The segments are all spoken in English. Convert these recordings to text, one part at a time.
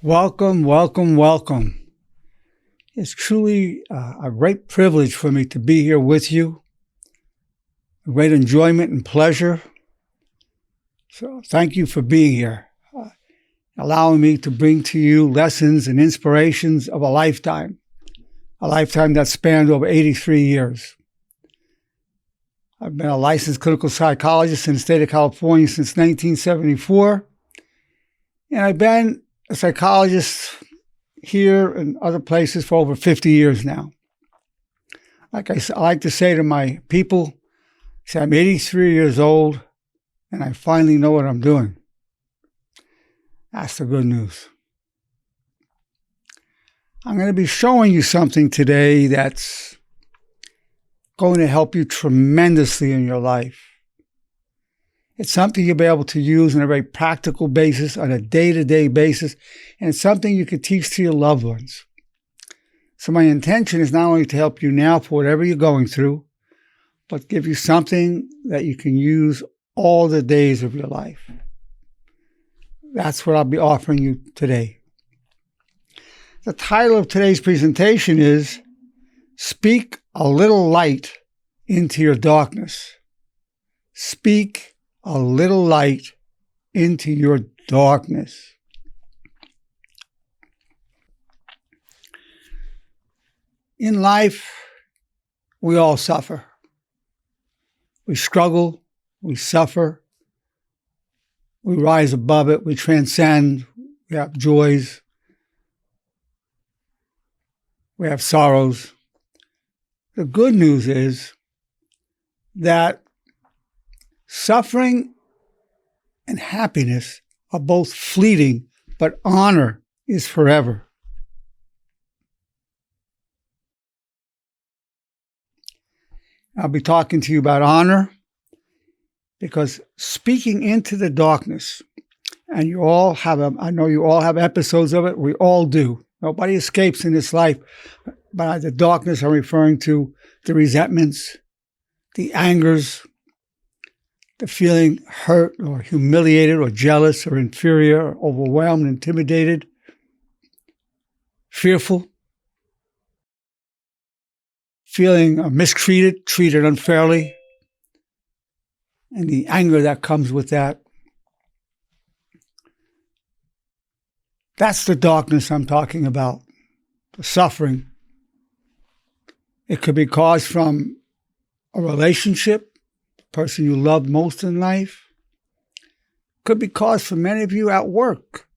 Welcome, welcome, welcome. It's truly a great privilege for me to be here with you. A great enjoyment and pleasure. So thank you for being here, allowing me to bring to you lessons and inspirations of a lifetime that spanned over 83 years. I've been a licensed clinical psychologist in the state of California since 1974, and I've been a psychologist here and other places for over 50 years now. I like to say to my people, I'm 83 years old and I finally know what I'm doing. That's the good news. I'm going to be showing you something today that's going to help you tremendously in your life. It's something you'll be able to use on a very practical basis, on a day-to-day basis, and it's something you can teach to your loved ones. So my intention is not only to help you now for whatever you're going through, but give you something that you can use all the days of your life. That's what I'll be offering you today. The title of today's presentation is Speak a Little Light into Your Darkness. Speak a little light into your darkness. In life, we all suffer. We struggle, we suffer, we rise above it, we transcend, we have joys, we have sorrows. The good news is that suffering and happiness are both fleeting, but honor is forever. I'll be talking to you about honor because speaking into the darkness, and I know you all have episodes of it, we all do. Nobody escapes in this life. By the darkness, I'm referring to the resentments, the angers, the feeling hurt or humiliated or jealous or inferior or overwhelmed, intimidated, fearful, feeling mistreated, treated unfairly, and the anger that comes with that. That's the darkness I'm talking about, the suffering. It could be caused from a relationship, person you loved most in life. Could be caused for many of you at work,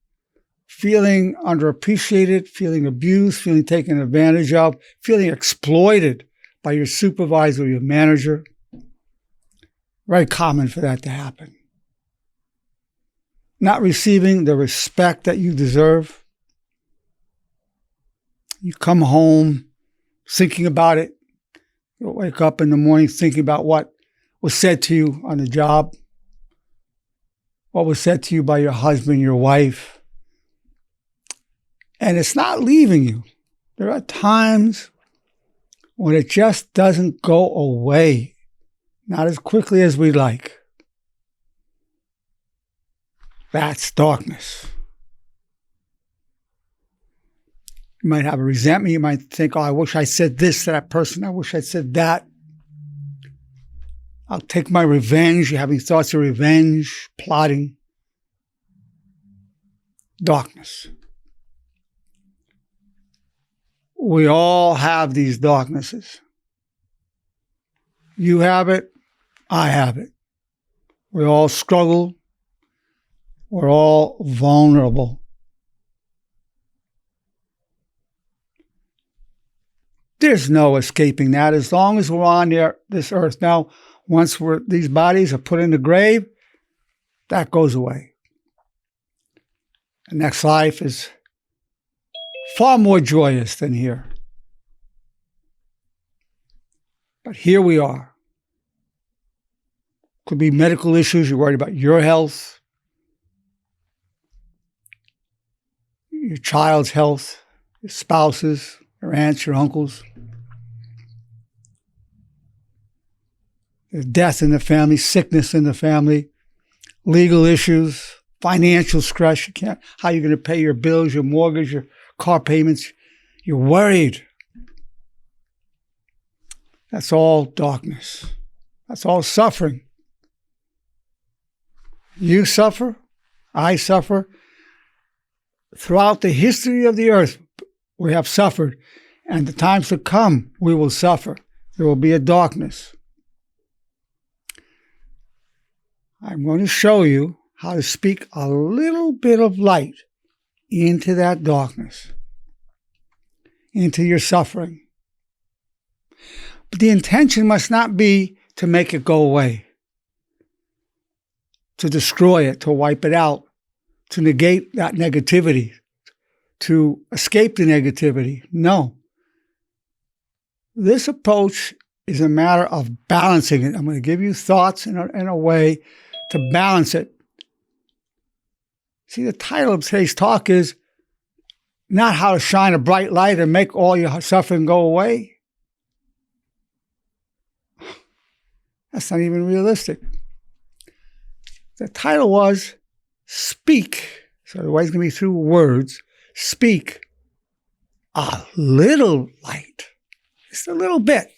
feeling underappreciated, feeling abused, feeling taken advantage of, feeling exploited by your supervisor or your manager. Very common for that to happen. Not receiving the respect that you deserve. You come home thinking about it. You wake up in the morning thinking about what was said to you on the job, what was said to you by your husband, your wife, and it's not leaving you. There are times when it just doesn't go away, not as quickly as we'd like. That's darkness. You might have a resentment. You might think, I wish I said this to that person. I wish I said that. I'll take my revenge. You're having thoughts of revenge, plotting. Darkness. We all have these darknesses. You have it. I have it. We all struggle. We're all vulnerable. There's no escaping that as long as we're on this earth. Now, once these bodies are put in the grave, that goes away. The next life is far more joyous than here. But here we are. Could be medical issues. You're worried about your health, your child's health, your spouses, your aunts, your uncles. There's death in the family, sickness in the family, legal issues, financial stress. You can't, how you're going to pay your bills, your mortgage, your car payments. You're worried. That's all darkness. That's all suffering. You suffer. I suffer. Throughout the history of the earth, we have suffered. And the times to come, we will suffer. There will be a darkness. I'm going to show you how to speak a little bit of light into that darkness, into your suffering. But the intention must not be to make it go away, to destroy it, to wipe it out, to negate that negativity, to escape the negativity. No. This approach is a matter of balancing it. I'm going to give you thoughts in a way to balance it. See, the title of today's talk is not how to shine a bright light and make all your suffering go away. That's not even realistic. The title was Speak. So the way it's going to be through words. Speak a little light. Just a little bit.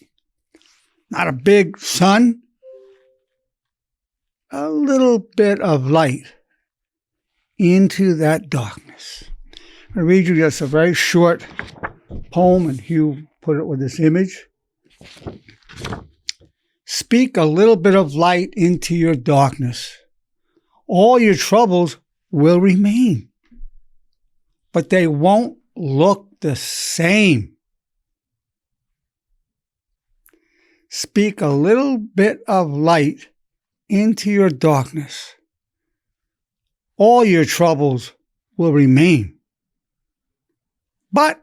Not a big sun. A little bit of light into that darkness. I'm going to read you just a very short poem, and Hugh put it with this image. Speak a little bit of light into your darkness. All your troubles will remain, but they won't look the same. Speak a little bit of light into your darkness. All your troubles will remain, but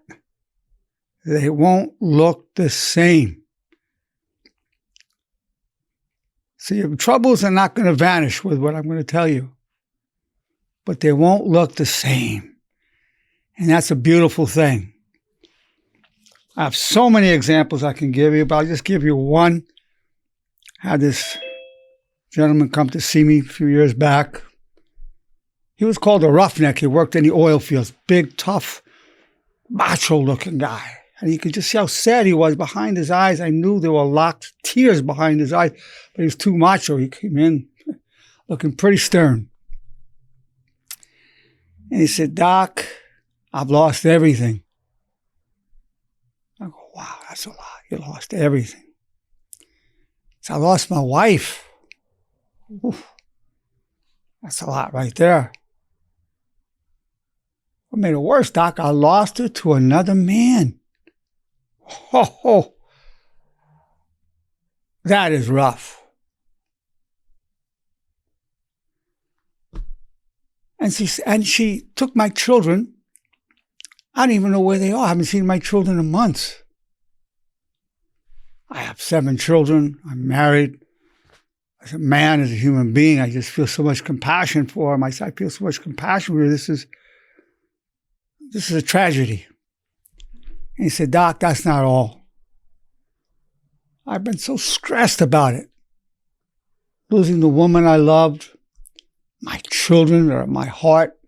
they won't look the same. So your troubles are not going to vanish with what I'm going to tell you, but they won't look the same. And that's a beautiful thing. I have so many examples I can give you, but I'll just give you one. I had this gentleman come to see me a few years back. He was called a roughneck. He worked in the oil fields. Big, tough, macho-looking guy. And you could just see how sad he was behind his eyes. I knew there were locked tears behind his eyes, but he was too macho. He came in looking pretty stern. And he said, Doc, I've lost everything. I go, wow, that's a lot. You lost everything. So I lost my wife. Oof, that's a lot right there. What made it worse, Doc, I lost her to another man. Oh, that is rough. And she took my children. I don't even know where they are. I haven't seen my children in months. I have 7 children. I'm married. As a man, as a human being, I just feel so much compassion for them. I feel so much compassion for her. This is a tragedy. And he said, Doc, that's not all. I've been so stressed about it. Losing the woman I loved, my children are at my heart.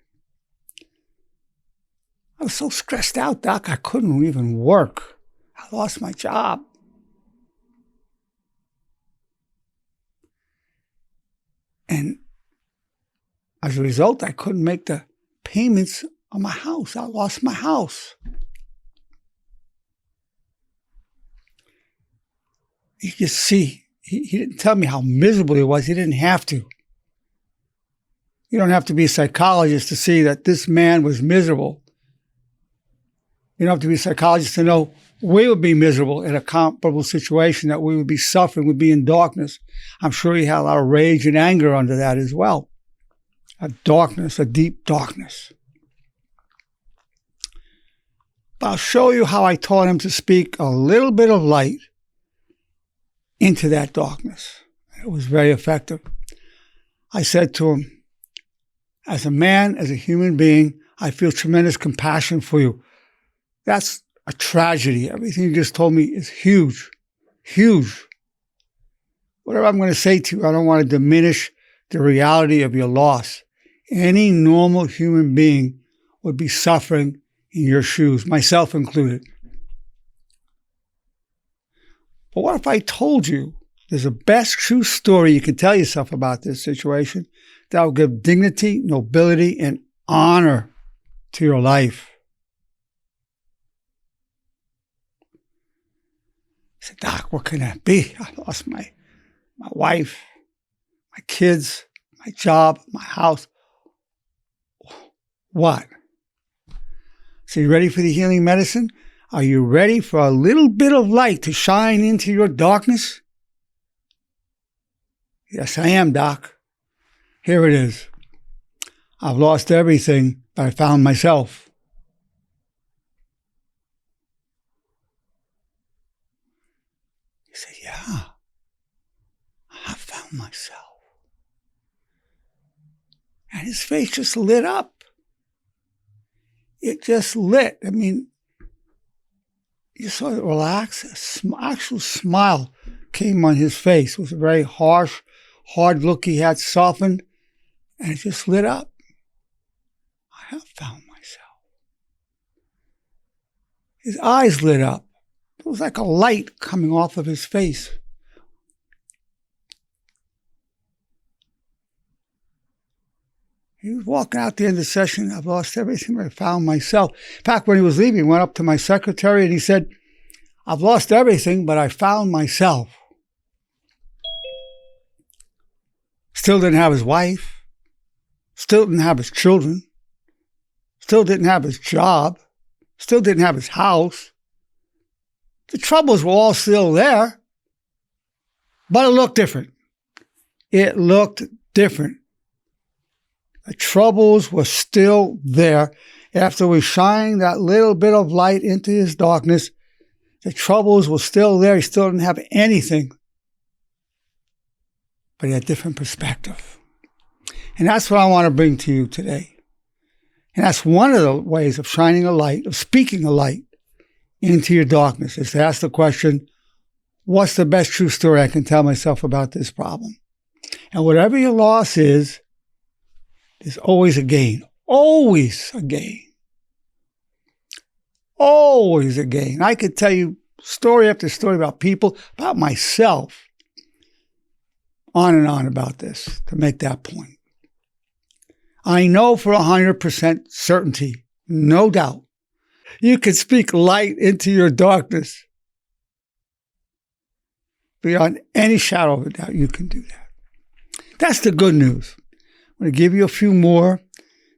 I was so stressed out, Doc, I couldn't even work. I lost my job. And as a result, I couldn't make the payments on my house. I lost my house. You can see, he didn't tell me how miserable he was. He didn't have to. You don't have to be a psychologist to see that this man was miserable. You don't have to be a psychologist to know we would be miserable in a comparable situation, that we would be suffering, would be in darkness. I'm sure he had a lot of rage and anger under that as well. A darkness, a deep darkness. But I'll show you how I taught him to speak a little bit of light into that darkness. It was very effective. I said to him, as a man, as a human being, I feel tremendous compassion for you. That's a tragedy. Everything you just told me is huge, huge. Whatever I'm going to say to you, I don't want to diminish the reality of your loss. Any normal human being would be suffering in your shoes, myself included. But what if I told you there's a best true story you can tell yourself about this situation that will give dignity, nobility, and honor to your life? I said, Doc, what can that be? I lost my wife, my kids, my job, my house. What? So you ready for the healing medicine? Are you ready for a little bit of light to shine into your darkness? Yes, I am, Doc. Here it is. I've lost everything, but I found myself. You say, yeah, I have found myself. And his face just lit up. It just lit. I mean, you saw it relax. An actual smile came on his face. It was a very harsh, hard look he had softened, and it just lit up. I have found myself. His eyes lit up. It was like a light coming off of his face. He was walking out the end of the session. I've lost everything, but I found myself. In fact, when he was leaving, he went up to my secretary and he said, I've lost everything, but I found myself. Still didn't have his wife. Still didn't have his children. Still didn't have his job. Still didn't have his house. The troubles were all still there, but it looked different. It looked different. The troubles were still there. After we shined that little bit of light into his darkness, the troubles were still there. He still didn't have anything. But he had a different perspective. And that's what I want to bring to you today. And that's one of the ways of shining a light, of speaking a light into your darkness, is to ask the question, what's the best true story I can tell myself about this problem? And whatever your loss is, there's always a gain. Always a gain. Always a gain. I could tell you story after story about people, about myself, on and on about this to make that point. I know for 100% certainty, no doubt, you can speak light into your darkness. Beyond any shadow of a doubt, you can do that. That's the good news. I'm going to give you a few more.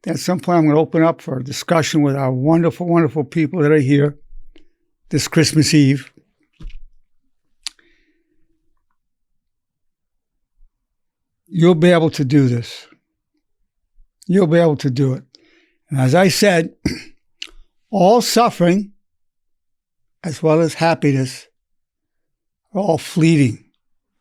Then at some point, I'm going to open up for a discussion with our wonderful, wonderful people that are here this Christmas Eve. You'll be able to do this. You'll be able to do it. And as I said, all suffering, as well as happiness, are all fleeting.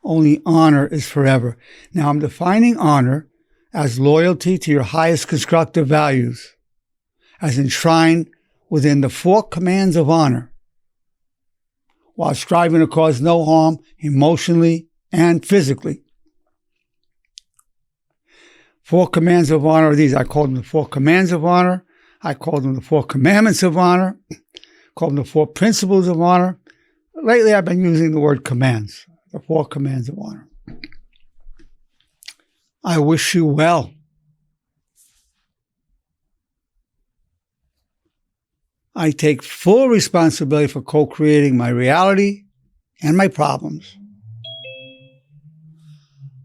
Only honor is forever. Now, I'm defining honor as loyalty to your highest constructive values, as enshrined within the 4 commands of honor, while striving to cause no harm emotionally and physically. 4 commands of honor are these. I call them the 4 commands of honor. I call them the 4 commandments of honor. I call them the 4 principles of honor. Lately, I've been using the word commands, the 4 commands of honor. I wish you well. I take full responsibility for co-creating my reality and my problems.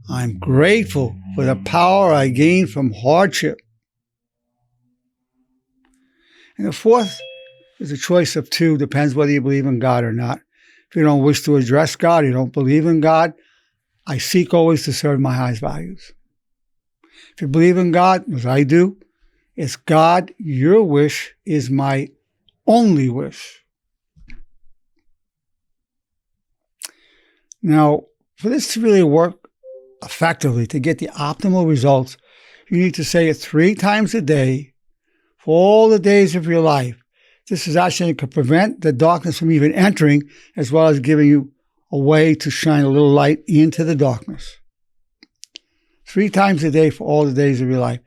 I'm grateful for the power I gained from hardship. And the 4th is a choice of 2, depends whether you believe in God or not. If you don't wish to address God, you don't believe in God, I seek always to serve my highest values. If you believe in God, as I do, it's God, your wish is my only wish. Now, for this to really work effectively, to get the optimal results, you need to say it 3 times a day for all the days of your life. This is actually going to prevent the darkness from even entering, as well as giving you a way to shine a little light into the darkness. 3 times a day for all the days of your life.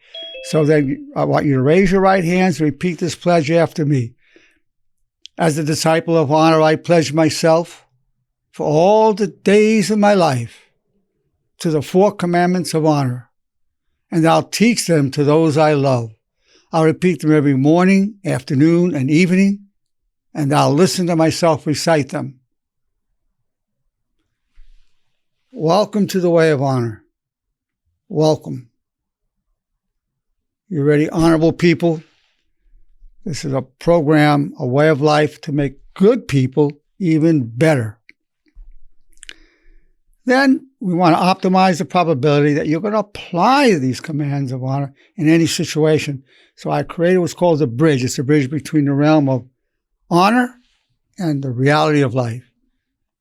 So then I want you to raise your right hands and repeat this pledge after me. As a disciple of honor, I pledge myself for all the days of my life to the 4 commandments of honor, and I'll teach them to those I love. I'll repeat them every morning, afternoon, and evening, and I'll listen to myself recite them. Welcome to the way of honor. Welcome. You ready, honorable people? This is a program, a way of life to make good people even better. Then we want to optimize the probability that you're going to apply these commands of honor in any situation. So I created what's called a bridge. It's a bridge between the realm of honor and the reality of life.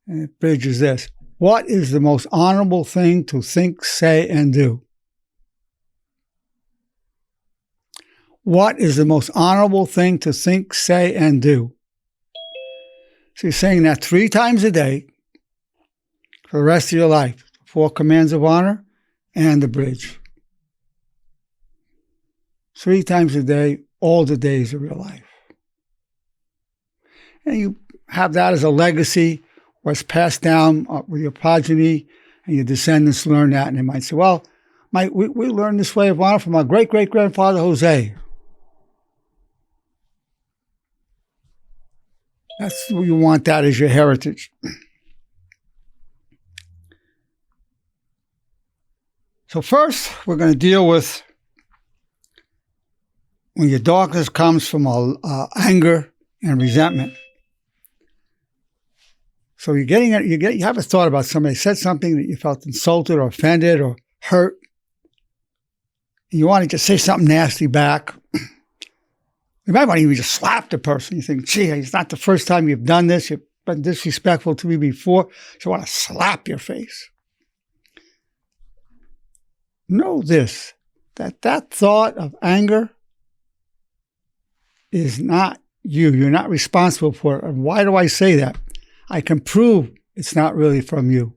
And the bridge is this. What is the most honorable thing to think, say, and do? What is the most honorable thing to think, say, and do? So you're saying that 3 times a day for the rest of your life. 4 commands of honor and the bridge. 3 times a day, all the days of your life. And you have that as a legacy, or it's passed down with your progeny, and your descendants learn that, and they might say, well, we learned this way of honor from our great-great-grandfather Jose. You want that as your heritage. So first, we're going to deal with when your darkness comes from anger and resentment. So you have a thought about somebody said something that you felt insulted or offended or hurt. And you want to just say something nasty back. You might want to even just slap the person. You think, gee, it's not the first time you've done this. You've been disrespectful to me before. So you want to slap your face. Know this, that thought of anger is not you. You're not responsible for it. And why do I say that? I can prove it's not really from you.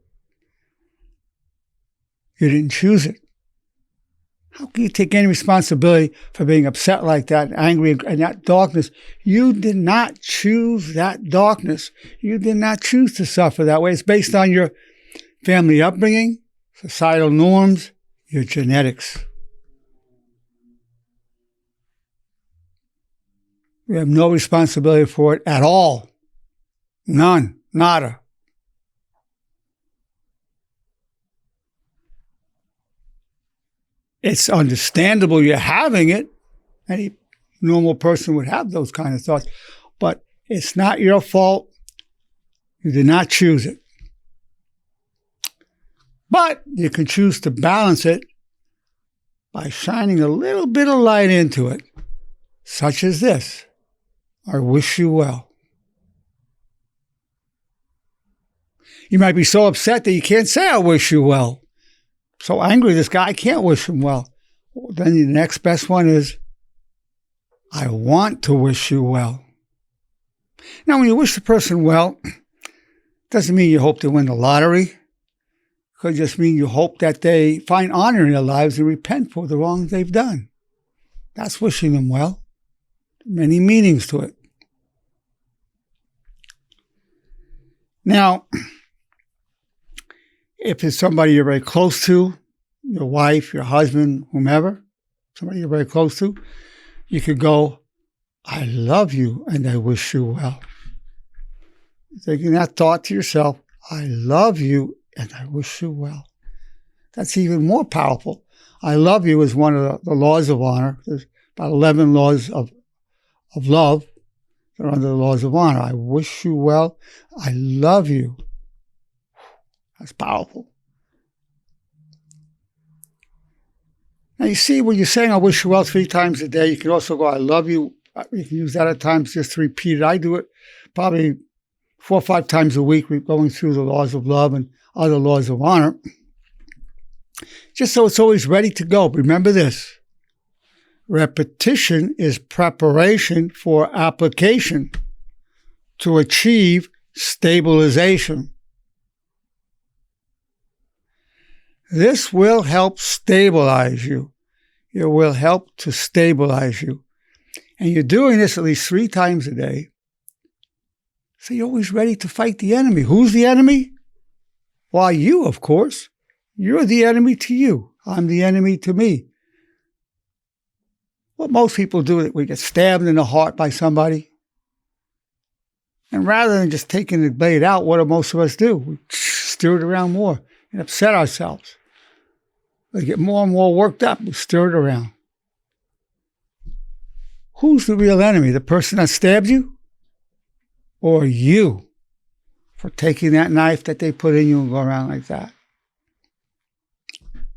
You didn't choose it. How can you take any responsibility for being upset like that, angry, and that darkness? You did not choose that darkness. You did not choose to suffer that way. It's based on your family upbringing, societal norms, your genetics. You have no responsibility for it at all. None. Nada. It's understandable you're having it. Any normal person would have those kind of thoughts. But it's not your fault. You did not choose it. But you can choose to balance it by shining a little bit of light into it, such as this. I wish you well. You might be so upset that you can't say, I wish you well. So angry, this guy, I can't wish him well. Then the next best one is, I want to wish you well. Now, when you wish the person well, doesn't mean you hope to win the lottery. It could just mean you hope that they find honor in their lives and repent for the wrongs they've done. That's wishing them well. Many meanings to it. Now, if it's somebody you're very close to, your wife, your husband, whomever, somebody you're very close to, you could go, I love you and I wish you well. Taking that thought to yourself, I love you and I wish you well. That's even more powerful. I love you is one of the laws of honor. There's about 11 laws of love that are under the laws of honor. I wish you well. I love you. That's powerful. Now, you see, when you're saying I wish you well 3 times a day, you can also go, I love you. You can use that at times just to repeat it. I do it probably 4 or 5 times a week. We're going through the laws of love and other laws of honor, just so it's always ready to go. Remember this. Repetition is preparation for application to achieve stabilization. This will help stabilize you. It will help to stabilize you. And you're doing this at least 3 times a day. So you're always ready to fight the enemy. Who's the enemy? Why, you, of course. You're the enemy to you. I'm the enemy to me. What most people do, we get stabbed in the heart by somebody. And rather than just taking the blade out, what do most of us do? We stir it around more and upset ourselves. We get more and more worked up. We stir it around. Who's the real enemy? The person that stabbed you? Or you for taking that knife that they put in you and go around like that?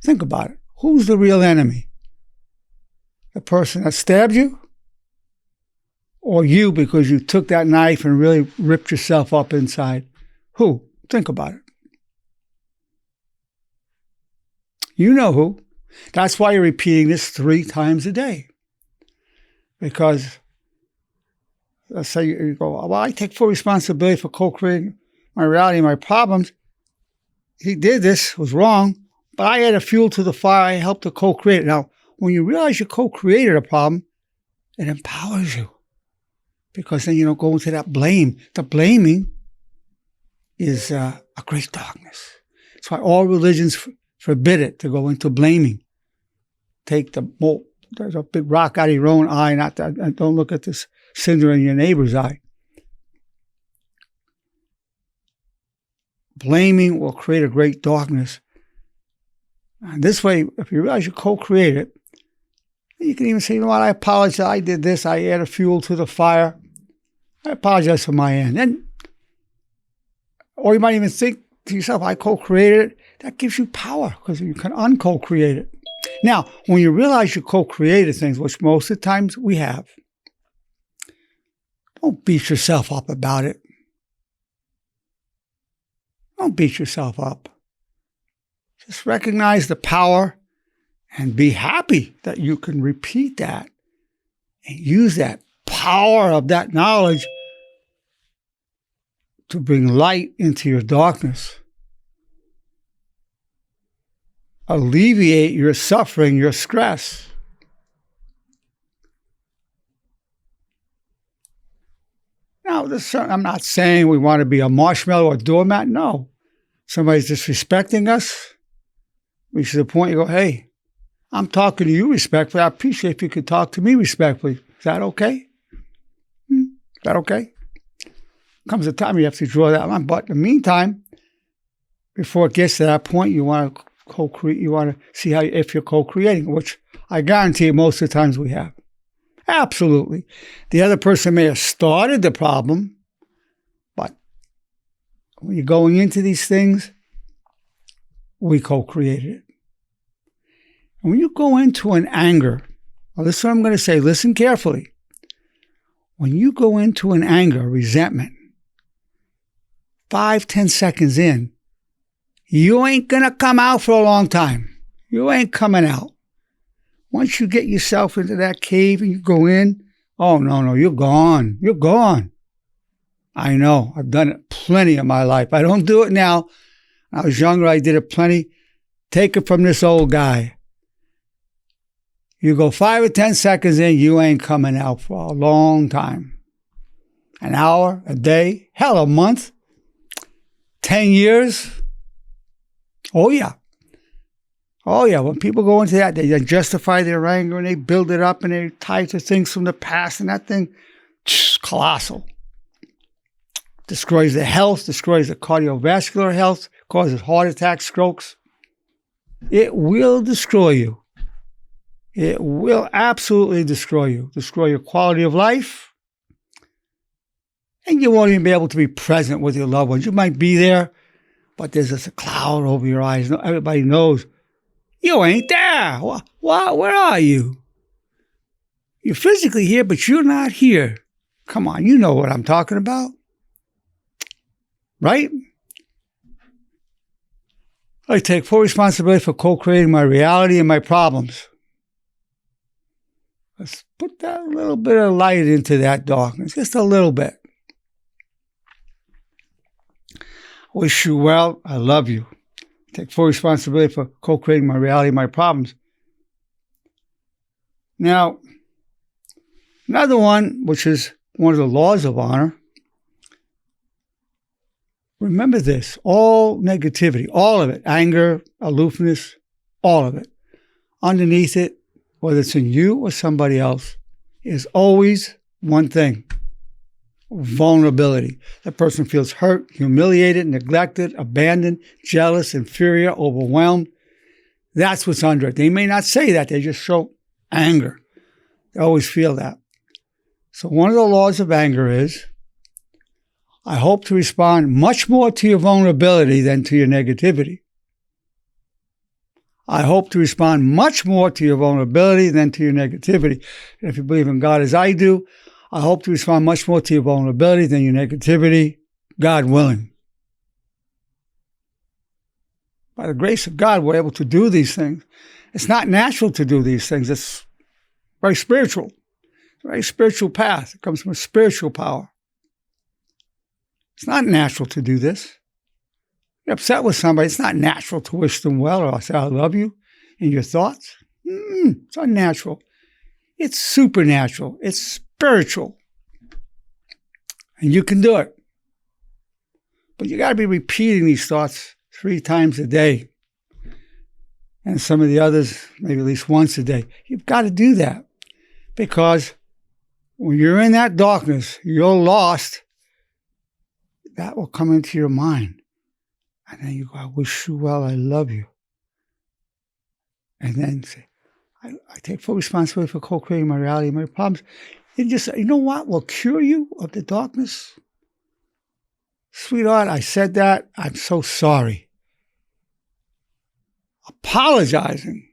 Think about it. Who's the real enemy? The person that stabbed you? Or you because you took that knife and really ripped yourself up inside? Who? Think about it. You know who. That's why you're repeating this 3 times a day. Because let's say you go, well, I take full responsibility for co-creating my reality and my problems. He did this, was wrong, but I added fuel to the fire. I helped to co-create it. Now, when you realize you co-created a problem, it empowers you. Because then you don't go into that blame. The blaming is a great darkness. That's why all religions forbid it to go into blaming. Take there's a big rock out of your own eye, don't look at this cinder in your neighbor's eye. Blaming will create a great darkness. And this way, if you realize you co-create it, you can even say, you know what, I apologize, I did this, I added fuel to the fire. I apologize for my end. Or you might even think to yourself, I co-created it. That gives you power because you can unco-create it. Now, when you realize you co-created things, which most of the times we have, don't beat yourself up about it. Don't beat yourself up. Just recognize the power and be happy that you can repeat that and use that power of that knowledge to bring light into your darkness. Alleviate your suffering, your stress. Now, I'm not saying we want to be a marshmallow or a doormat. No. Somebody's disrespecting us. Reach the point you go, hey, I'm talking to you respectfully. I appreciate if you could talk to me respectfully. Is that okay? Is that okay? Comes a time you have to draw that line. But in the meantime, before it gets to that point, you want to co-create. You want to see if you're co-creating, which I guarantee most of the times we have. Absolutely. The other person may have started the problem, but when you're going into these things, we co-created it. And when you go into an anger, well, this is what I'm going to say. Listen carefully. When you go into an anger, resentment, 5-10 seconds in, you ain't going to come out for a long time. You ain't coming out. Once you get yourself into that cave and you go in, oh, no, you're gone. You're gone. I know. I've done it plenty in my life. I don't do it now. When I was younger, I did it plenty. Take it from this old guy. You go 5 or 10 seconds in, you ain't coming out for a long time. An hour, a day, hell, a month, 10 years. Oh, yeah. Oh, yeah. When people go into that, they justify their anger and they build it up and they tie it to things from the past, and that thing, colossal. Destroys the health, destroys the cardiovascular health, causes heart attacks, strokes. It will destroy you. It will absolutely destroy you. Destroy your quality of life. And you won't even be able to be present with your loved ones. You might be there, but there's just a cloud over your eyes. Everybody knows you ain't there. Where are you? You're physically here, but you're not here. Come on, you know what I'm talking about. Right? I take full responsibility for co-creating my reality and my problems. Let's put that little bit of light into that darkness, just a little bit. Wish you well. I love you. Take full responsibility for co-creating my reality and my problems. Now, another one, which is one of the laws of honor, remember this, all negativity, all of it, anger, aloofness, all of it, underneath it, whether it's in you or somebody else, is always one thing: vulnerability. The person feels hurt, humiliated, neglected, abandoned, jealous, inferior, overwhelmed. That's what's under it. They may not say that. They just show anger. They always feel that. So one of the laws of anger is, I hope to respond much more to your vulnerability than to your negativity. I hope to respond much more to your vulnerability than to your negativity. And if you believe in God as I do, I hope to respond much more to your vulnerability than your negativity, God willing. By the grace of God, we're able to do these things. It's not natural to do these things. It's very spiritual. It's a very spiritual path. It comes from a spiritual power. It's not natural to do this. You're upset with somebody, it's not natural to wish them well or say, I love you in your thoughts. It's unnatural. It's supernatural. It's spiritual. And you can do it. But you got to be repeating these thoughts 3 times a day. And some of the others, maybe at least once a day. You've got to do that. Because when you're in that darkness, you're lost. That will come into your mind. And then you go, I wish you well, I love you. And then say, I take full responsibility for co-creating my reality and my problems. And just, you know what will cure you of the darkness? Sweetheart, I said that. I'm so sorry. Apologizing,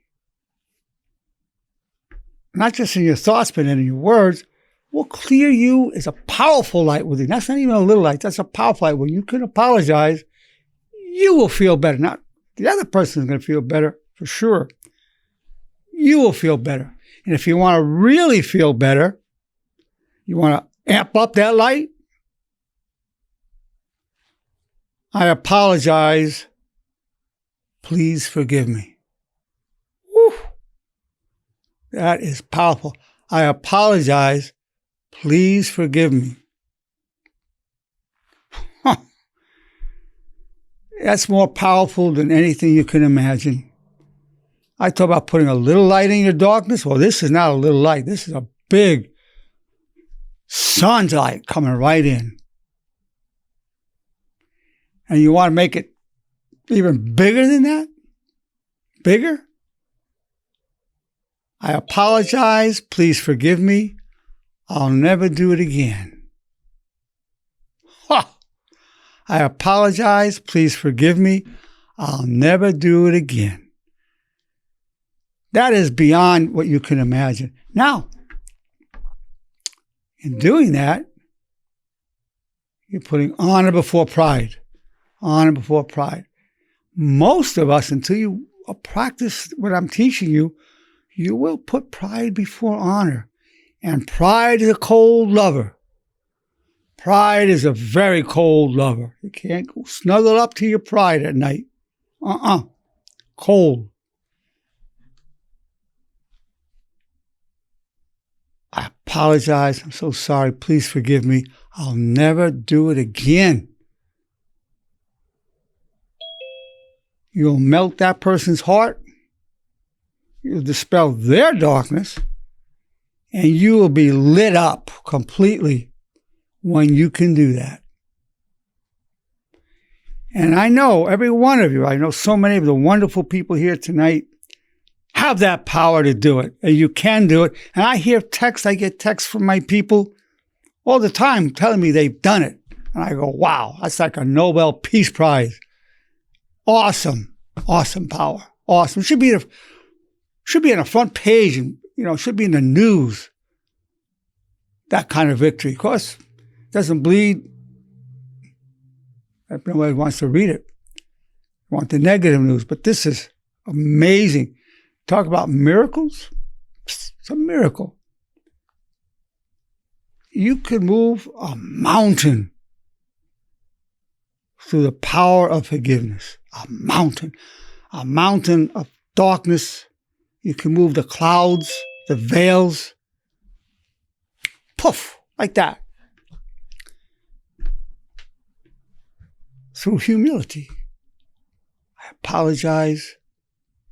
not just in your thoughts, but in your words, will clear you. Is a powerful light within. That's not even a little light. That's a powerful light. When you can apologize, you will feel better. Not the other person is going to feel better for sure. You will feel better. And if you want to really feel better, you want to amp up that light. I apologize. Please forgive me. Woo. That is powerful. I apologize. Please forgive me. That's more powerful than anything you can imagine. I talk about putting a little light in your darkness. Well, this is not a little light. This is a big sunlight coming right in. And you want to make it even bigger than that? Bigger? I apologize. Please forgive me. I'll never do it again. Ha! I apologize. Please forgive me. I'll never do it again. That is beyond what you can imagine. Now, in doing that, you're putting honor before pride. Honor before pride. Most of us, until you practice what I'm teaching you, you will put pride before honor. And pride is a cold lover. Pride is a very cold lover. You can't go snuggle up to your pride at night. Cold. I apologize. I'm so sorry. Please forgive me. I'll never do it again. You'll melt that person's heart. You'll dispel their darkness. And you will be lit up completely when you can do that. And I know every one of you, I know so many of the wonderful people here tonight have that power to do it. And you can do it. And I get texts from my people all the time telling me they've done it. And I go, wow, that's like a Nobel Peace Prize. Awesome. Awesome power. Awesome. It should be on the front page and, should be in the news. That kind of victory. Of course, it doesn't bleed. Nobody wants to read it. You want the negative news. But this is amazing. Talk about miracles. It's a miracle. You can move a mountain through the power of forgiveness. A mountain of darkness. You can move the clouds the veils. Poof, like that. Through humility. I apologize.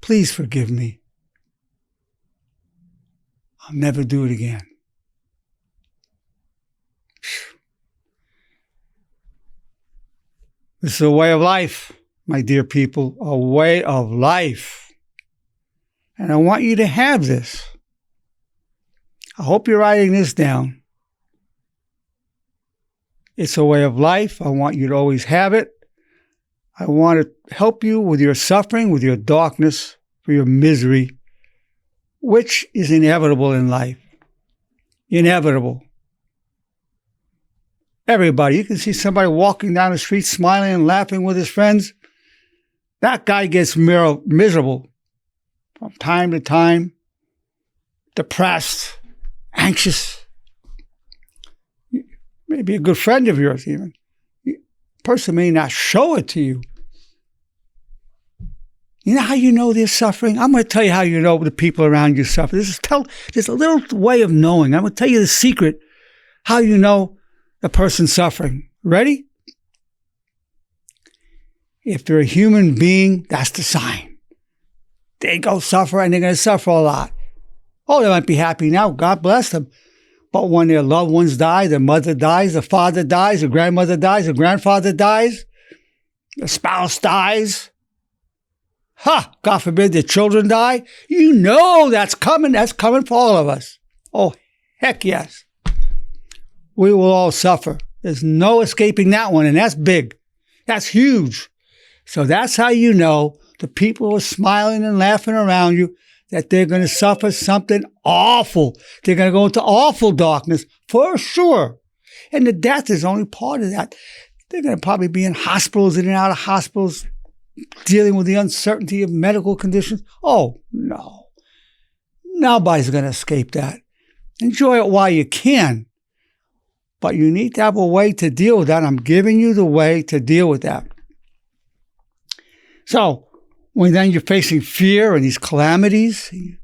Please forgive me. I'll never do it again. This is a way of life, my dear people, a way of life. And I want you to have this. I hope you're writing this down. It's a way of life. I want you to always have it. I want to help you with your suffering, with your darkness, with your misery, which is inevitable in life. Inevitable. Everybody, you can see somebody walking down the street smiling and laughing with his friends. That guy gets miserable from time to time, depressed, anxious. Maybe a good friend of yours even. The person may not show it to you. You know how you know they're suffering? I'm going to tell you how you know the people around you suffer. There's a little way of knowing. I'm going to tell you the secret, how you know the person suffering. Ready? If they're a human being, that's the sign. They go suffer and they're going to suffer a lot. Oh, they might be happy now. God bless them. But when their loved ones die, their mother dies, their father dies, their grandmother dies, their grandfather dies, their spouse dies, God forbid their children die, you know that's coming. That's coming for all of us. Oh, heck yes. We will all suffer. There's no escaping that one, and that's big. That's huge. So that's how you know the people who are smiling and laughing around you, that they're going to suffer something awful. They're going to go into awful darkness for sure. And the death is only part of that. They're going to probably be in hospitals, in and out of hospitals, dealing with the uncertainty of medical conditions. Oh, no. Nobody's going to escape that. Enjoy it while you can. But you need to have a way to deal with that. I'm giving you the way to deal with that. So, when then you're facing fear and these calamities, you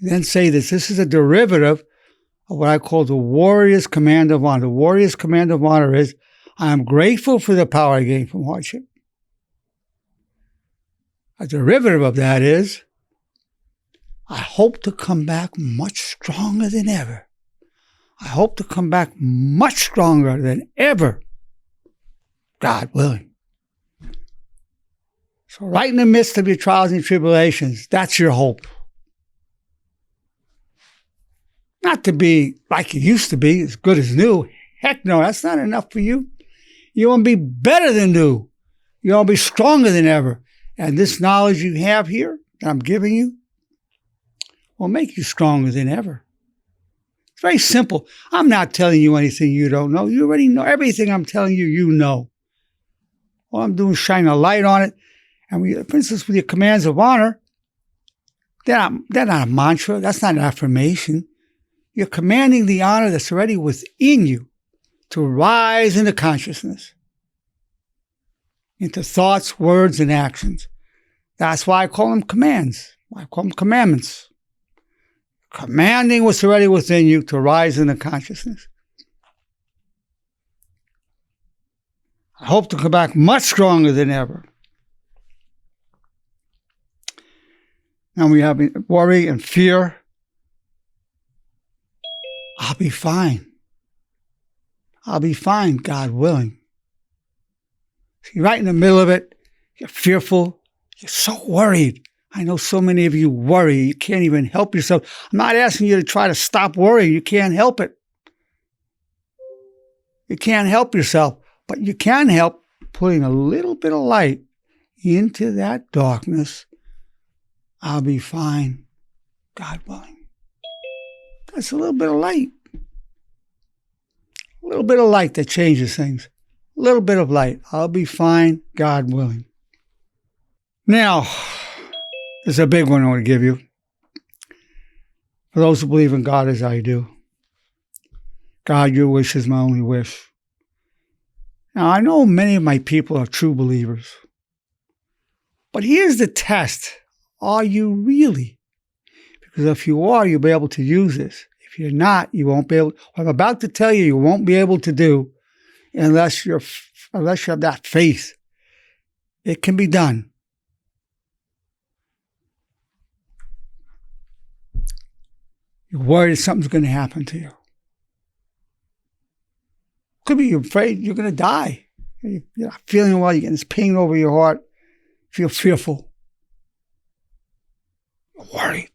then say this is a derivative of what I call the warrior's command of honor. The warrior's command of honor is, I am grateful for the power I gain from hardship. A derivative of that is, I hope to come back much stronger than ever. I hope to come back much stronger than ever, God willing. So right in the midst of your trials and tribulations, that's your hope. Not to be like you used to be, as good as new. Heck no, that's not enough for you. You want to be better than new. You want to be stronger than ever. And this knowledge you have here that I'm giving you will make you stronger than ever. It's very simple. I'm not telling you anything you don't know. You already know everything I'm telling you, you know. All I'm doing is shining a light on it. And for instance, with your commands of honor, they're not a mantra. That's not an affirmation. You're commanding the honor that's already within you to rise into consciousness, into thoughts, words, and actions. That's why I call them commands. Why I call them commandments. Commanding what's already within you to rise into consciousness. I hope to come back much stronger than ever. And we have worry and fear. I'll be fine. I'll be fine, God willing. See, right in the middle of it, you're fearful. You're so worried. I know so many of you worry. You can't even help yourself. I'm not asking you to try to stop worrying. You can't help it. You can't help yourself. But you can help putting a little bit of light into that darkness. I'll be fine, God willing. That's a little bit of light. A little bit of light that changes things. A little bit of light. I'll be fine, God willing. Now, there's a big one I want to give you. For those who believe in God as I do. God, your wish is my only wish. Now, I know many of my people are true believers. But here's the test. Are you really? Because if you are, you'll be able to use this. If you're not, you won't be able. What I'm about to tell you, you won't be able to do unless you have that faith. It can be done. You're worried something's going to happen to you. Could be you're afraid you're going to die. You're not feeling well. You're getting this pain over your heart. You feel fearful. You're worried.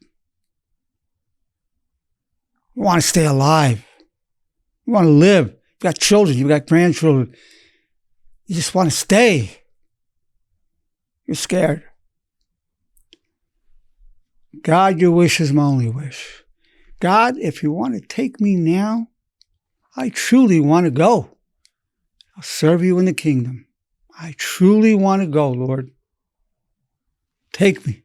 You want to stay alive. You want to live. You've got children. You've got grandchildren. You just want to stay. You're scared. God, your wish is my only wish. God, if you want to take me now, I truly want to go. I'll serve you in the kingdom. I truly want to go, Lord. Take me.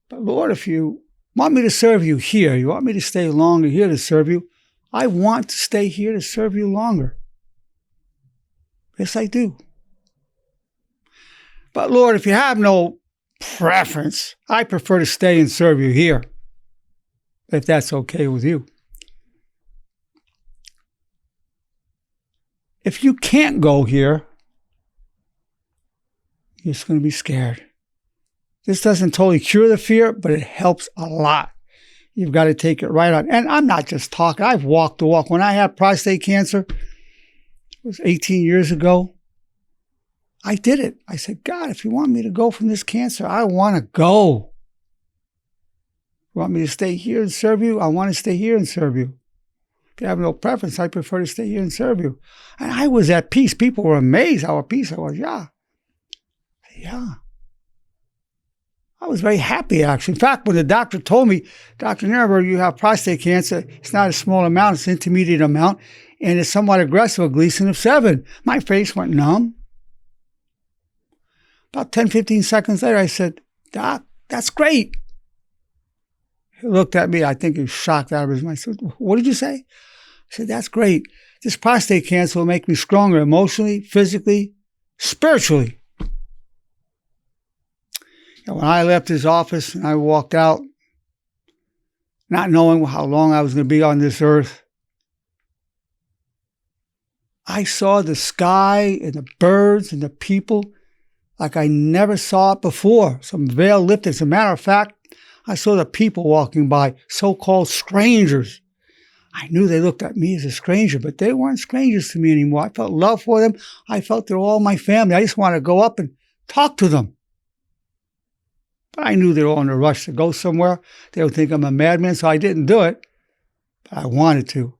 But Lord, if you want me to serve you here, you want me to stay longer here to serve you, I want to stay here to serve you longer. Yes, I do. But Lord, if you have no preference, I prefer to stay and serve you here, if that's okay with you. If you can't go here, you're just going to be scared. This doesn't totally cure the fear, but it helps a lot. You've got to take it right on. And I'm not just talking. I've walked the walk. When I had prostate cancer, it was 18 years ago, I did it. I said, God, if you want me to go from this cancer, I want to go. You want me to stay here and serve you? I want to stay here and serve you. If you have no preference, I prefer to stay here and serve you. And I was at peace. People were amazed how at peace I was. Yeah. I was very happy, actually. In fact, when the doctor told me, Dr. Nerenberg, you have prostate cancer, it's not a small amount, it's an intermediate amount, and it's somewhat aggressive, a Gleason of 7. My face went numb. About 10, 15 seconds later, I said, Doc, that's great. He looked at me. I think he was shocked out of his mind. I said, what did you say? I said, that's great. This prostate cancer will make me stronger emotionally, physically, spiritually. And when I left his office and I walked out, not knowing how long I was going to be on this earth, I saw the sky and the birds and the people like I never saw it before. Some veil lifted. As a matter of fact, I saw the people walking by, so-called strangers. I knew they looked at me as a stranger, but they weren't strangers to me anymore. I felt love for them. I felt they're all my family. I just wanted to go up and talk to them. But I knew they were all in a rush to go somewhere. They would think I'm a madman, so I didn't do it. But I wanted to.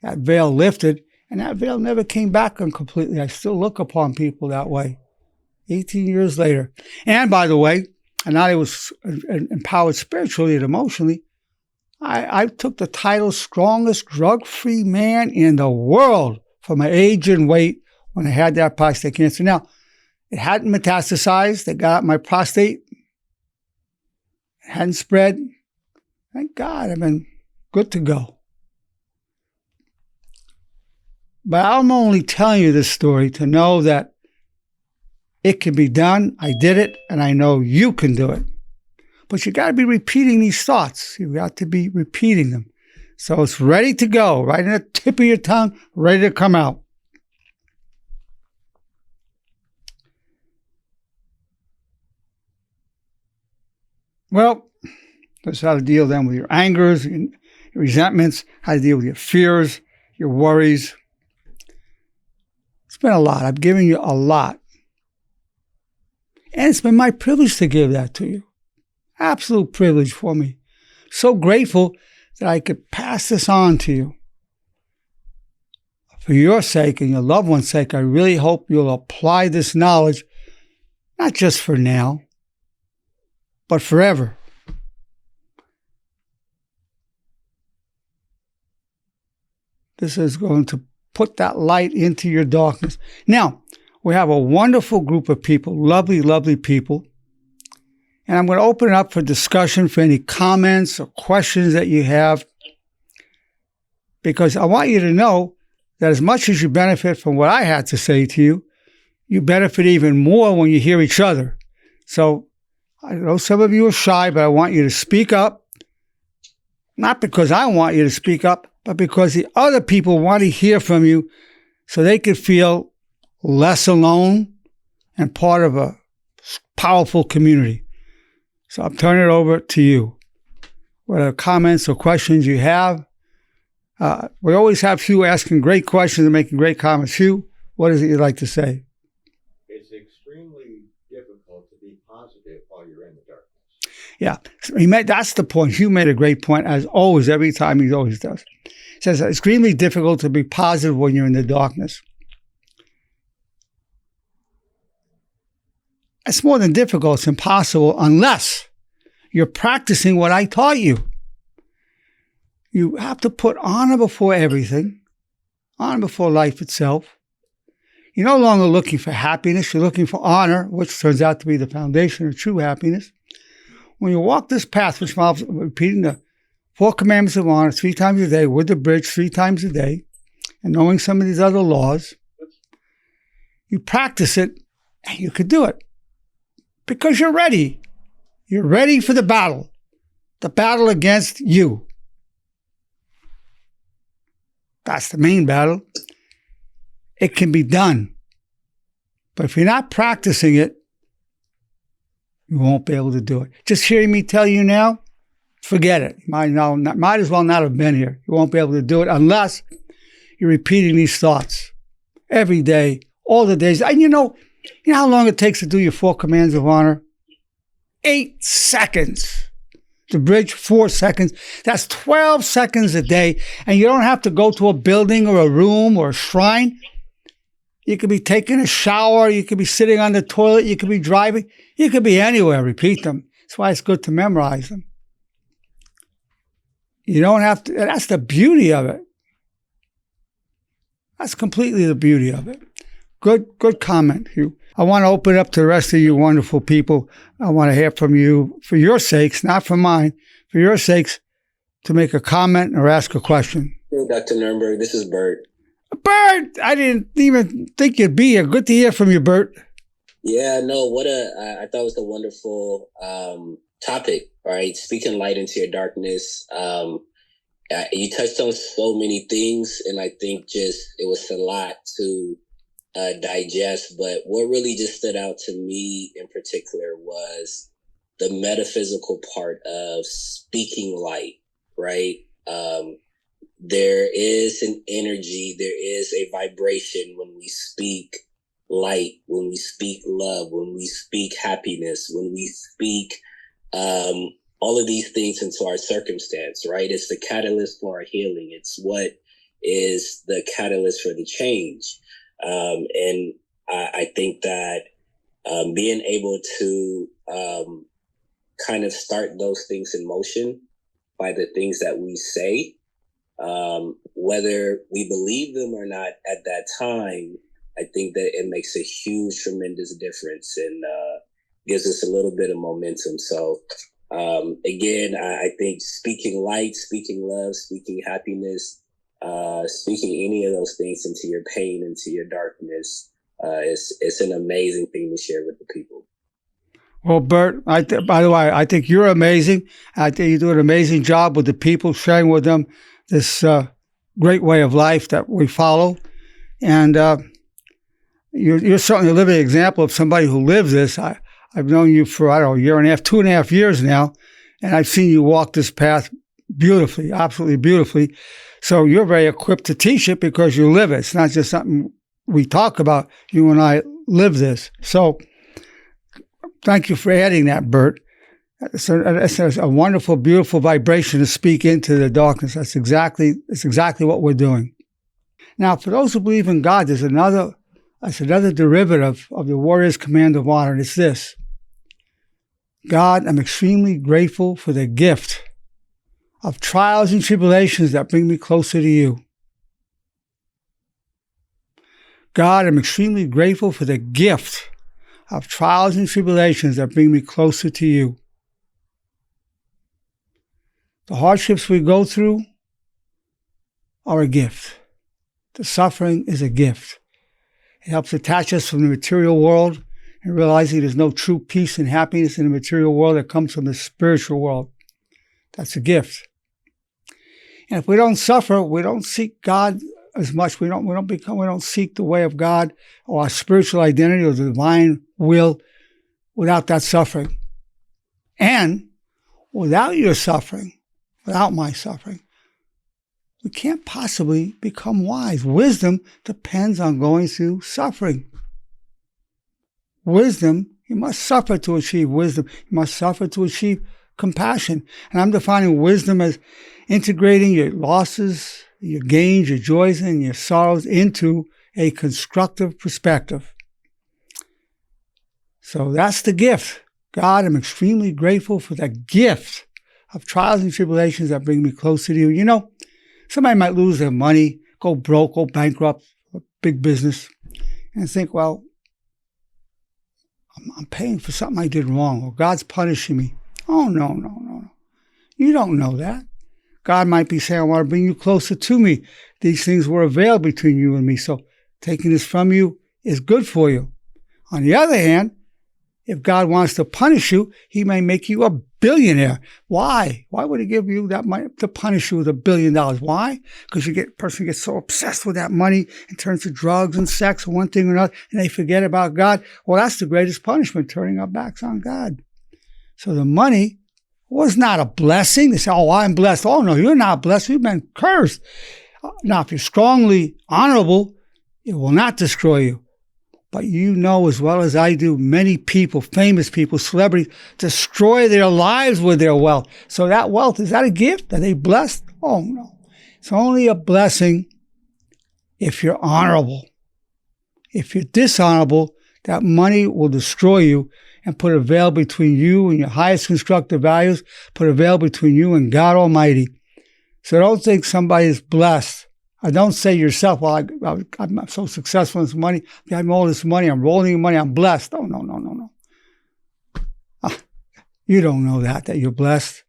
That veil lifted, and that veil never came back on completely. I still look upon people that way, 18 years later. And by the way, and not only was empowered spiritually and emotionally, I took the title strongest drug-free man in the world for my age and weight when I had that prostate cancer. Now, it hadn't metastasized. They got out my prostate. It hadn't spread. Thank God, I've been good to go. But I'm only telling you this story to know that it can be done. I did it, and I know you can do it. But you got to be repeating these thoughts. You've got to be repeating them. So it's ready to go, right in the tip of your tongue, ready to come out. Well, that's how to deal then with your angers, your resentments, how to deal with your fears, your worries. It's been a lot. I've given you a lot. And it's been my privilege to give that to you. Absolute privilege for me. So grateful that I could pass this on to you. For your sake and your loved one's sake, I really hope you'll apply this knowledge, not just for now, but forever. This is going to put that light into your darkness. Now, we have a wonderful group of people, lovely, lovely people. And I'm going to open it up for discussion for any comments or questions that you have. Because I want you to know that as much as you benefit from what I had to say to you, you benefit even more when you hear each other. So I know some of you are shy, but I want you to speak up. Not because I want you to speak up, but because the other people want to hear from you so they could feel less alone and part of a powerful community. So I'm turning it over to you. Whatever comments or questions you have. We always have Hugh asking great questions and making great comments. Hugh, what is it you'd like to say? It's extremely difficult to be positive while you're in the darkness. Yeah, that's the point. Hugh made a great point, as always, every time he always does. He says it's extremely difficult to be positive when you're in the darkness. It's more than difficult. It's impossible unless you're practicing what I taught you. You have to put honor before everything, honor before life itself. You're no longer looking for happiness. You're looking for honor, which turns out to be the foundation of true happiness. When you walk this path, which involves repeating the 4 commandments of honor 3 times a day, with the bridge 3 times a day, and knowing some of these other laws, you practice it, and you can do it. Because you're ready. You're ready for the battle against you. That's the main battle. It can be done. But if you're not practicing it, you won't be able to do it. Just hearing me tell you now, forget it. You might as well not have been here. You won't be able to do it unless you're repeating these thoughts every day, all the days. And you know how long it takes to do your 4 commands of honor? 8 seconds. The bridge, 4 seconds. That's 12 seconds a day. And you don't have to go to a building or a room or a shrine. You could be taking a shower. You could be sitting on the toilet. You could be driving. You could be anywhere. Repeat them. That's why it's good to memorize them. You don't have to. That's the beauty of it. That's completely the beauty of it. Good comment, Hugh. I want to open it up to the rest of you wonderful people. I want to hear from you, for your sakes, not for mine, for your sakes, to make a comment or ask a question. Hey, Dr. Nerenberg, this is Bert. Bert, I didn't even think you'd be here. Good to hear from you, Bert. Yeah, no, I thought it was a wonderful topic, right? Speaking light into your darkness. You touched on so many things, and I think it was a lot to digest, but what really just stood out to me in particular was the metaphysical part of speaking light, right? There is an energy, there is a vibration when we speak light, when we speak love, when we speak happiness, when we speak all of these things into our circumstance, right? It's the catalyst for our healing. It's what is the catalyst for the change. And I think that being able to kind of start those things in motion by the things that we say, whether we believe them or not at that time, I think that it makes a huge, tremendous difference and gives us a little bit of momentum. So again, I think speaking light, speaking love, speaking happiness, speaking any of those things into your pain, into your darkness, it's an amazing thing to share with the people. Well, Bert, by the way, I think you're amazing. I think you do an amazing job with the people, sharing with them this great way of life that we follow. And you're certainly a living example of somebody who lives this. I've known you for, a year and a half, 2.5 years now, and I've seen you walk this path beautifully, absolutely beautifully. So you're very equipped to teach it because you live it. It's not just something we talk about. You and I live this. So thank you for adding that, Bert. It's a wonderful, beautiful vibration to speak into the darkness. That's exactly what we're doing. Now, for those who believe in God, there's another derivative of the warrior's command of honor, and it's this. God, I'm extremely grateful for the gift of trials and tribulations that bring me closer to you. God, I'm extremely grateful for the gift of trials and tribulations that bring me closer to you. The hardships we go through are a gift. The suffering is a gift. It helps detach us from the material world and realizing there's no true peace and happiness in the material world that comes from the spiritual world. That's a gift. And if we don't suffer, we don't seek God as much. We don't seek the way of God or our spiritual identity or the divine will without that suffering. And without your suffering, without my suffering, we can't possibly become wise. Wisdom depends on going through suffering. Wisdom, you must suffer to achieve wisdom. You must suffer to achieve compassion. And I'm defining wisdom as integrating your losses, your gains, your joys, and your sorrows into a constructive perspective. So that's the gift. God, I'm extremely grateful for the gift of trials and tribulations that bring me closer to you. You know, somebody might lose their money, go broke, go bankrupt, big business, and think, well, I'm paying for something I did wrong, or God's punishing me. Oh, no. You don't know that. God might be saying, I want to bring you closer to me. These things were a veil between you and me, so taking this from you is good for you. On the other hand, if God wants to punish you, he may make you a billionaire. Why? Why would he give you that money to punish you with $1 billion? Why? Because person gets so obsessed with that money and turns to drugs and sex or one thing or another, and they forget about God. Well, that's the greatest punishment, turning our backs on God. So the money was not a blessing. They say, oh, I'm blessed. Oh, no, you're not blessed. You've been cursed. Now, if you're strongly honorable, it will not destroy you. But you know as well as I do, many people, famous people, celebrities, destroy their lives with their wealth. So that wealth, is that a gift? Are they blessed? Oh, no. It's only a blessing if you're honorable. If you're dishonorable, that money will destroy you and put a veil between you and your highest constructive values, put a veil between you and God Almighty. So don't think somebody is blessed. Don't say yourself, well, I'm so successful in this money, I have all this money, I'm rolling in money, I'm blessed. Oh, no. You don't know that you're blessed.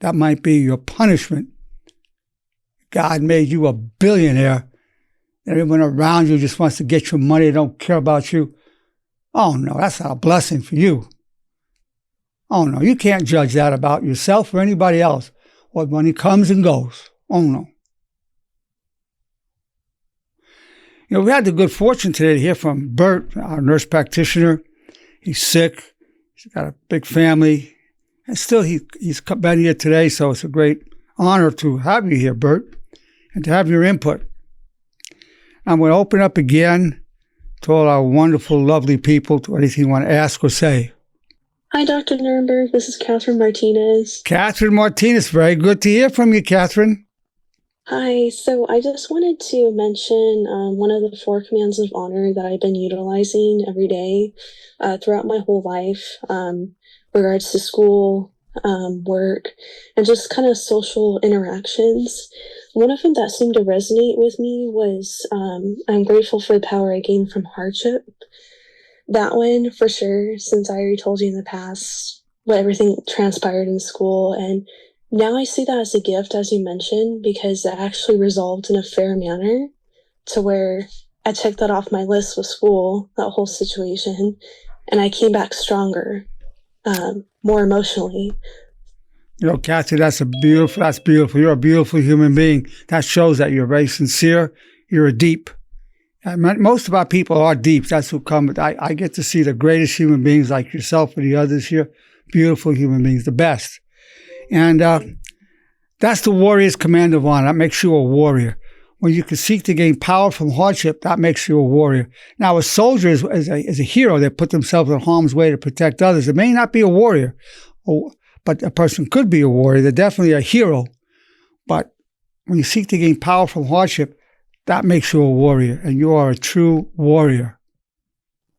That might be your punishment. God made you a billionaire. Everyone around you just wants to get your money, they don't care about you. Oh, no, that's not a blessing for you. Oh, no, you can't judge that about yourself or anybody else. What money comes and goes. Oh, no. You know, we had the good fortune today to hear from Bert, our nurse practitioner. He's sick. He's got a big family. And still, he's been here today, so it's a great honor to have you here, Bert, and to have your input. I'm going to open up again to all our wonderful, lovely people, to anything you want to ask or say. Hi, Dr. Nerenberg. This is Catherine Martinez. Catherine Martinez, very good to hear from you, Catherine. Hi. So I just wanted to mention one of the 4 commands of honor that I've been utilizing every day throughout my whole life, regards to school, work, and just kind of social interactions. One of them that seemed to resonate with me was I'm grateful for the power I gained from hardship. That one, for sure, since I already told you in the past what everything transpired in school. And now I see that as a gift, as you mentioned, because it actually resolved in a fair manner to where I checked that off my list with school, that whole situation, and I came back stronger, more emotionally. You know, Kathy, that's beautiful. You're a beautiful human being. That shows that you're very sincere. You're a deep. Most of our people are deep. That's who come. I get to see the greatest human beings like yourself and the others here. Beautiful human beings, the best. And that's the warrior's command of honor. That makes you a warrior. When you can seek to gain power from hardship, that makes you a warrior. Now, a soldier is a hero. They put themselves in harm's way to protect others. They may not be a warrior, but a person could be a warrior. They're definitely a hero. But when you seek to gain power from hardship, that makes you a warrior, and you are a true warrior.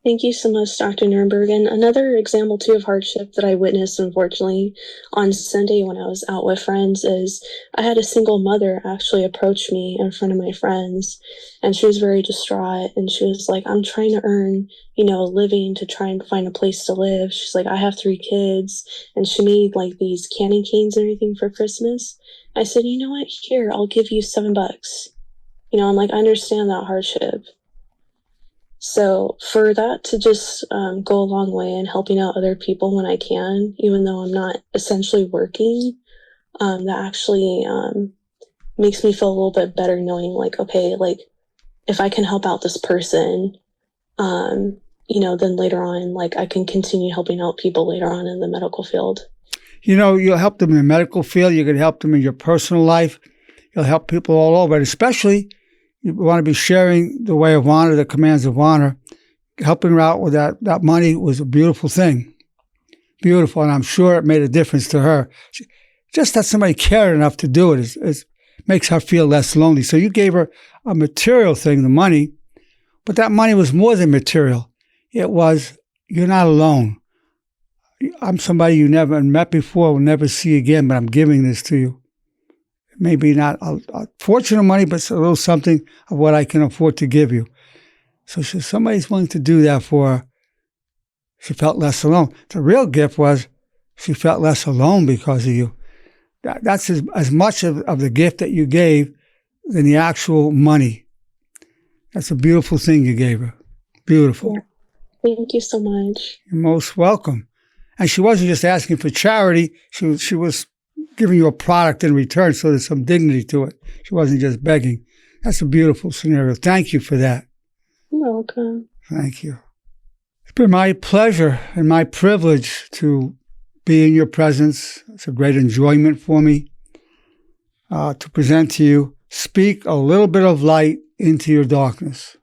Thank you so much, Dr. Nerenberg. And another example, too, of hardship that I witnessed, unfortunately, on Sunday when I was out with friends is I had a single mother actually approach me in front of my friends, and she was very distraught, and she was like, I'm trying to earn, a living to try and find a place to live. She's like, I have 3 kids, and she made, like, these candy canes and everything for Christmas. I said, you know what? Here, I'll give you $7. I'm like, I understand that hardship. So for that to just go a long way in helping out other people when I can, even though I'm not essentially working, that actually makes me feel a little bit better knowing like, okay, like if I can help out this person, then later on, like I can continue helping out people later on in the medical field. You'll help them in the medical field. You can help them in your personal life. You'll help people all over, and especially you want to be sharing the way of honor, the commands of honor. Helping her out with that money was a beautiful thing. Beautiful, and I'm sure it made a difference to her. Just that somebody cared enough to do it makes her feel less lonely. So you gave her a material thing, the money, but that money was more than material. It was, you're not alone. I'm somebody you never met before, will never see again, but I'm giving this to you. Maybe not a fortune of money, but a little something of what I can afford to give you. So somebody's willing to do that for her. She felt less alone. The real gift was she felt less alone because of you. That's as much of the gift that you gave than the actual money. That's a beautiful thing you gave her. Beautiful. Yeah. Thank you so much. You're most welcome. And she wasn't just asking for charity. She was giving you a product in return, so there's some dignity to it. She wasn't just begging. That's a beautiful scenario. Thank you for that. You're welcome. Thank you. It's been my pleasure and my privilege to be in your presence. It's a great enjoyment for me to present to you. Speak a little bit of light into your darkness.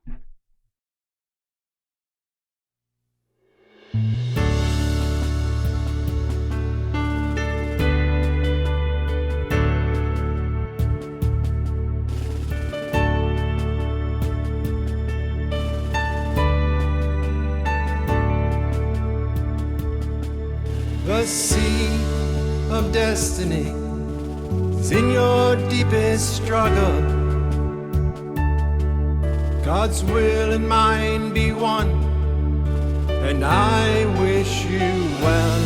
The sea of destiny is in your deepest struggle. God's will and mine be one, and I wish you well.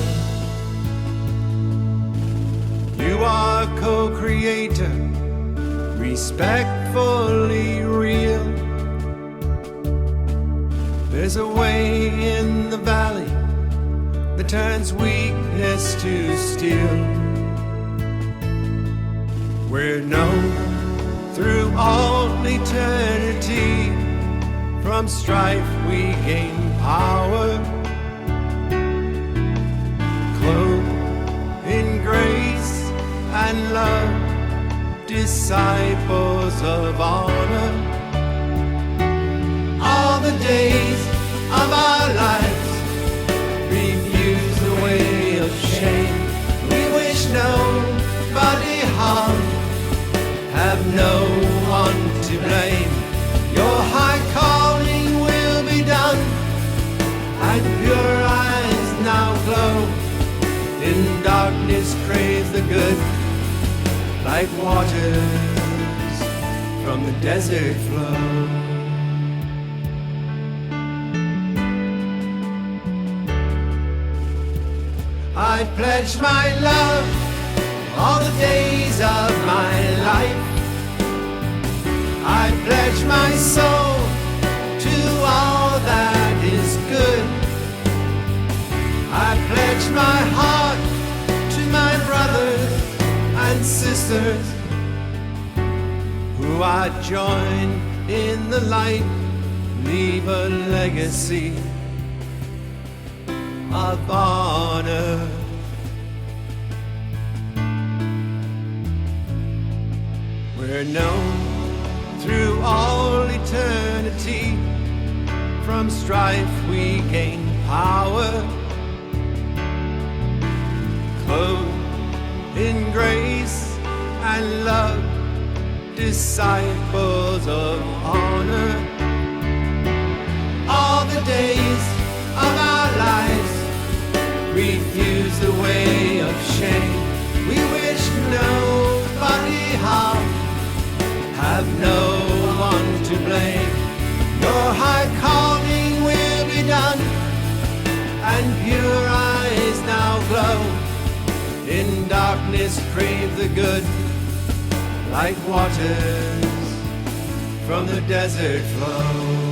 You are co-creator, respectfully real. There's a way in the valley that turns weakness to steel. We're known through all eternity. From strife we gain power, clothed in grace and love, disciples of honor. All the days of our lives refuse the way of shame. We wish nobody harm, have no one to blame. Your high calling will be done, and pure eyes now glow. In darkness crave the good, like waters from the desert flow. I pledge my love all the days of my life. I pledge my soul to all that is good. I pledge my heart to my brothers and sisters, who I join in the light, leave a legacy of honor. We're known through all eternity. From strife we gain power, clothed in grace and love, disciples of honor. All the days of our lives refuse the way of shame. We wish nobody harm, have no one to blame. Your high calling will be done, and pure eyes now glow. In darkness crave the good, like waters from the desert flow.